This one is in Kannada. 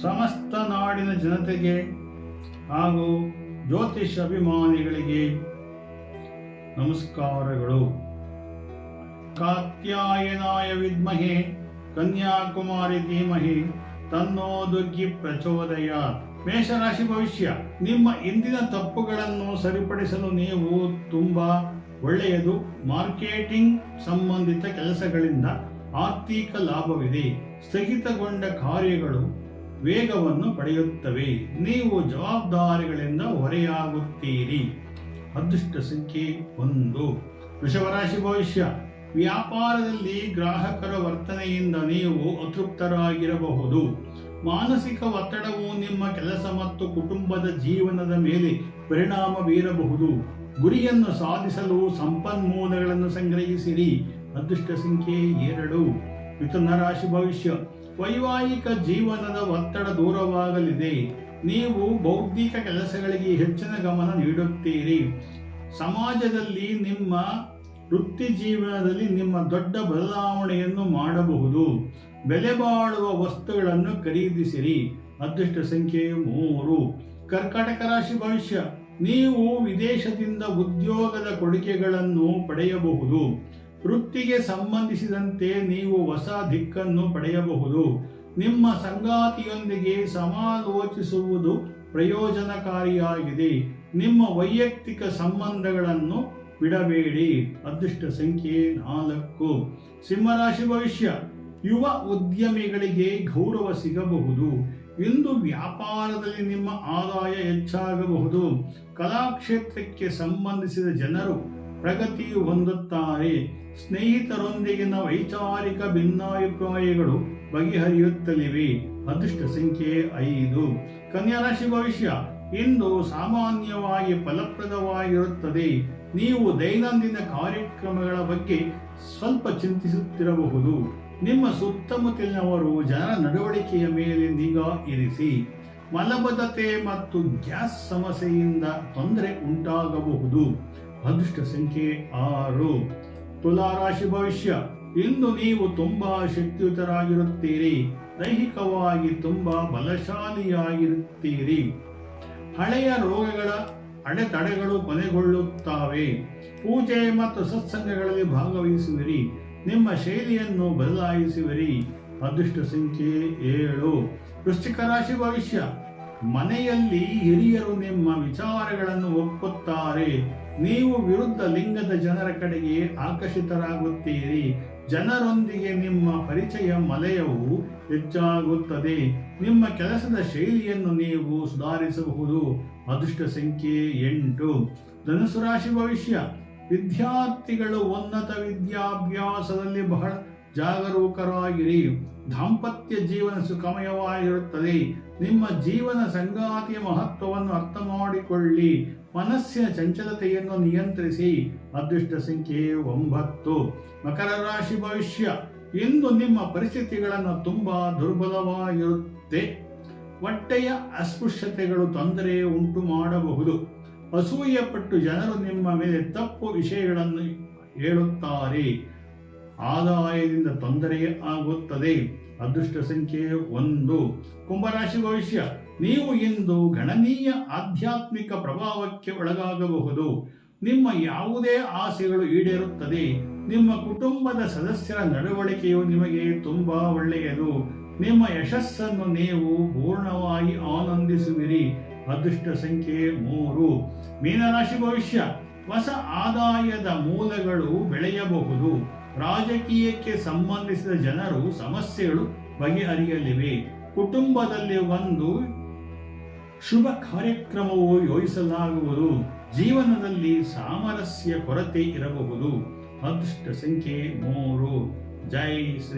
ಸಮಸ್ತ ನಾಡಿನ ಜನತೆಗೆ ಹಾಗೂ ಜ್ಯೋತಿಷ್ ಅಭಿಮಾನಿಗಳಿಗೆ ನಮಸ್ಕಾರಗಳು. ಕಾತ್ಯಾಯನಾಯ ವಿದ್ಮಹೆ ಕನ್ಯಾಕುಮಾರಿ ಧೀಮಹಿ ತನ್ನೋ ದುರ್ಗಿ ಪ್ರಚೋದಯಾತ್. ಮೇಷರಾಶಿ ಭವಿಷ್ಯ. ನಿಮ್ಮ ಇಂದಿನ ತಪ್ಪುಗಳನ್ನು ಸರಿಪಡಿಸಲು ನೀವು ತುಂಬಾ ಒಳ್ಳೆಯದು. ಮಾರ್ಕೆಟಿಂಗ್ ಸಂಬಂಧಿತ ಕೆಲಸಗಳಿಂದ ಆರ್ಥಿಕ ಲಾಭವಿದೆ. ಸ್ಥಗಿತಗೊಂಡ ಕಾರ್ಯಗಳು ವೇಗವನ್ನು ಪಡೆಯುತ್ತವೆ. ನೀವು ಜವಾಬ್ದಾರಿಗಳಿಂದ ಹೊರೆಯಾಗುತ್ತೀರಿ. ಅದೃಷ್ಟ ಸಂಖ್ಯೆ 1. ವೃಷಭರಾಶಿ ಭವಿಷ್ಯ. ವ್ಯಾಪಾರದಲ್ಲಿ ಗ್ರಾಹಕರ ವರ್ತನೆಯಿಂದ ನೀವು ಅತೃಪ್ತರಾಗಿರಬಹುದು. ಮಾನಸಿಕ ಒತ್ತಡವು ನಿಮ್ಮ ಕೆಲಸ ಮತ್ತು ಕುಟುಂಬದ ಜೀವನದ ಮೇಲೆ ಪರಿಣಾಮ ಬೀರಬಹುದು. ಗುರಿಯನ್ನು ಸಾಧಿಸಲು ಸಂಪನ್ಮೂಲಗಳನ್ನು ಸಂಗ್ರಹಿಸಿರಿ. ಅದೃಷ್ಟ ಸಂಖ್ಯೆ 2. ಮಿಥುನ ರಾಶಿ ಭವಿಷ್ಯ. ವೈವಾಹಿಕ ಜೀವನದ ಒತ್ತಡ ದೂರವಾಗಲಿದೆ. ನೀವು ಬೌದ್ಧಿಕ ಕೆಲಸಗಳಿಗೆ ಹೆಚ್ಚಿನ ಗಮನ ನೀಡುತ್ತೀರಿ. ಸಮಾಜದಲ್ಲಿ ನಿಮ್ಮ ವೃತ್ತಿ ಜೀವನದಲ್ಲಿ ನಿಮ್ಮ ದೊಡ್ಡ ಬದಲಾವಣೆಯನ್ನು ಮಾಡಬಹುದು. ಬೆಲೆ ಬಾಳುವ ವಸ್ತುಗಳನ್ನು ಖರೀದಿಸಿರಿ. ಅದೃಷ್ಟ ಸಂಖ್ಯೆ 3. ಕರ್ಕಾಟಕ ರಾಶಿ ಭವಿಷ್ಯ. ನೀವು ವಿದೇಶದಿಂದ ಉದ್ಯೋಗದ ಕೊಡುಗೆಗಳನ್ನು ಪಡೆಯಬಹುದು. ವೃತ್ತಿಗೆ ಸಂಬಂಧಿಸಿದಂತೆ ನೀವು ಹೊಸ ದಿಕ್ಕನ್ನು ಪಡೆಯಬಹುದು. ನಿಮ್ಮ ಸಂಗಾತಿಯೊಂದಿಗೆ ಸಮಾಲೋಚಿಸುವುದು ಪ್ರಯೋಜನಕಾರಿಯಾಗಿದೆ. ನಿಮ್ಮ ವೈಯಕ್ತಿಕ ಸಂಬಂಧಗಳನ್ನು ಬಿಡಬೇಡಿ. ಅದೃಷ್ಟ ಸಂಖ್ಯೆ 4. ಸಿಂಹರಾಶಿ ಭವಿಷ್ಯ. ಯುವ ಉದ್ಯಮಿಗಳಿಗೆ ಗೌರವ ಸಿಗಬಹುದು. ಇಂದು ವ್ಯಾಪಾರದಲ್ಲಿ ನಿಮ್ಮ ಆದಾಯ ಹೆಚ್ಚಾಗಬಹುದು. ಕಲಾಕ್ಷೇತ್ರಕ್ಕೆ ಸಂಬಂಧಿಸಿದ ಜನರು ಪ್ರಗತಿ ಹೊಂದುತ್ತಾರೆ. ಸ್ನೇಹಿತರೊಂದಿಗಿನ ವೈಚಾರಿಕ ಭಿನ್ನಾಭಿಪ್ರಾಯಗಳು ಬಗೆಹರಿಯುತ್ತಲಿವೆ. ಅದೃಷ್ಟ ಸಂಖ್ಯೆ 5. ಕನ್ಯಾ ರಾಶಿ ಭವಿಷ್ಯ. ಇಂದು ಸಾಮಾನ್ಯವಾಗಿ ಫಲಪ್ರದವಾಗಿರುತ್ತದೆ. ನೀವು ದೈನಂದಿನ ಕಾರ್ಯಕ್ರಮಗಳ ಬಗ್ಗೆ ಸ್ವಲ್ಪ ಚಿಂತಿಸುತ್ತಿರಬಹುದು. ನಿಮ್ಮ ಸುತ್ತಮುತ್ತಲಿನವರು ಜನರ ನಡವಳಿಕೆಯ ಮೇಲೆ ನಿಗಾ ಇರಿಸಿ. ಮಲಬದ್ಧತೆ ಮತ್ತು ಗ್ಯಾಸ್ ಸಮಸ್ಯೆಯಿಂದ ತೊಂದರೆ ಉಂಟಾಗಬಹುದು. ಅದೃಷ್ಟ ಸಂಖ್ಯೆ 6. ತುಲಾ ರಾಶಿ ಭವಿಷ್ಯ. ಇಂದು ನೀವು ತುಂಬಾ ಶಕ್ತಿಯುತರಾಗಿರುತ್ತೀರಿ. ದೈಹಿಕವಾಗಿ ತುಂಬಾ ಬಲಶಾಲಿಯಾಗಿರುತ್ತೀರಿ. ಹಳೆಯ ರೋಗಗಳ ಅಡೆತಡೆಗಳು ಕೊನೆಗೊಳ್ಳುತ್ತವೆ. ಪೂಜೆ ಮತ್ತು ಸತ್ಸಂಗಗಳಲ್ಲಿ ಭಾಗವಹಿಸುವಿರಿ. ನಿಮ್ಮ ಶೈಲಿಯನ್ನು ಬದಲಾಯಿಸುವಿರಿ. ಅದೃಷ್ಟ ಸಂಖ್ಯೆ 7. ವೃಶ್ಚಿಕ ರಾಶಿ ಭವಿಷ್ಯ. ಮನೆಯಲ್ಲಿ ಹಿರಿಯರು ನಿಮ್ಮ ವಿಚಾರಗಳನ್ನು ಒಪ್ಪುತ್ತಾರೆ. ನೀವು ವಿರುದ್ಧ ಲಿಂಗದ ಜನರ ಕಡೆಗೆ ಆಕರ್ಷಿತರಾಗುತ್ತೀರಿ. ಜನರೊಂದಿಗೆ ನಿಮ್ಮ ಪರಿಚಯ ಮಲಯವು ಹೆಚ್ಚಾಗುತ್ತದೆ. ನಿಮ್ಮ ಕೆಲಸದ ಶೈಲಿಯನ್ನು ನೀವು ಸುಧಾರಿಸಬಹುದು. ಅದೃಷ್ಟ ಸಂಖ್ಯೆ 8. ಧನುಸು ರಾಶಿ ಭವಿಷ್ಯ. ವಿದ್ಯಾರ್ಥಿಗಳು ಉನ್ನತ ವಿದ್ಯಾಭ್ಯಾಸದಲ್ಲಿ ಬಹಳ ಜಾಗರೂಕರಾಗಿರಿ. ದಾಂಪತ್ಯ ಜೀವನ ಸುಖಮಯವಾಗಿರುತ್ತದೆ. ನಿಮ್ಮ ಜೀವನ ಸಂಗಾತಿಯ ಮಹತ್ವವನ್ನು ಅರ್ಥ ಮಾಡಿಕೊಳ್ಳಿ. ಮನಸ್ಸಿನ ಚಂಚಲತೆಯನ್ನು ನಿಯಂತ್ರಿಸಿ. ಅದೃಷ್ಟ ಸಂಖ್ಯೆ 9. ಮಕರ ರಾಶಿ ಭವಿಷ್ಯ. ಇಂದು ನಿಮ್ಮ ಪರಿಸ್ಥಿತಿಗಳನ್ನು ತುಂಬಾ ದುರ್ಬಲವಾಗಿರುತ್ತೆ. ಹೊಟ್ಟೆಯ ಅಸ್ಪೃಶ್ಯತೆಗಳು ತೊಂದರೆ ಉಂಟು ಮಾಡಬಹುದು. ಅಸೂಯೆ ಪಟ್ಟು ಜನರು ನಿಮ್ಮ ಮೇಲೆ ತಪ್ಪು ವಿಷಯಗಳನ್ನು ಹೇಳುತ್ತಾರೆ. ಆದಾಯದಿಂದ ತೊಂದರೆ ಆಗುತ್ತದೆ. ಅದೃಷ್ಟ ಸಂಖ್ಯೆ 1. ಕುಂಭರಾಶಿ ಭವಿಷ್ಯ. ನೀವು ಇಂದು ಗಣನೀಯ ಆಧ್ಯಾತ್ಮಿಕ ಪ್ರಭಾವಕ್ಕೆ ಒಳಗಾಗಬಹುದು. ನಿಮ್ಮ ಯಾವುದೇ ಆಸೆಗಳು ಈಡೇರುತ್ತದೆ. ನಿಮ್ಮ ಕುಟುಂಬದ ಸದಸ್ಯರ ನಡವಳಿಕೆಯು ನಿಮಗೆ ತುಂಬಾ ಒಳ್ಳೆಯದು. ನಿಮ್ಮ ಯಶಸ್ಸನ್ನು ನೀವು ಪೂರ್ಣವಾಗಿ ಆನಂದಿಸುವಿರಿ. ಅದೃಷ್ಟ ಸಂಖ್ಯೆ 3. ಮೀನರಾಶಿ ಭವಿಷ್ಯ. ಹೊಸ ಆದಾಯದ ಮೂಲಗಳು ಬೆಳೆಯಬಹುದು. ರಾಜಕೀಯಕ್ಕೆ ಸಂಬಂಧಿಸಿದ ಜನರು ಸಮಸ್ಯೆಗಳು ಬಗೆಹರಿಯಲಿವೆ. ಕುಟುಂಬದಲ್ಲಿ ಒಂದು ಶುಭ ಕಾರ್ಯಕ್ರಮವು ಯೋಜಿಸಲಾಗುವುದು. ಜೀವನದಲ್ಲಿ ಸಾಮರಸ್ಯ ಕೊರತೆ ಇರಬಹುದು. ಅದೃಷ್ಟ ಸಂಖ್ಯೆ 3. ಜೈ ಶ್ರೀ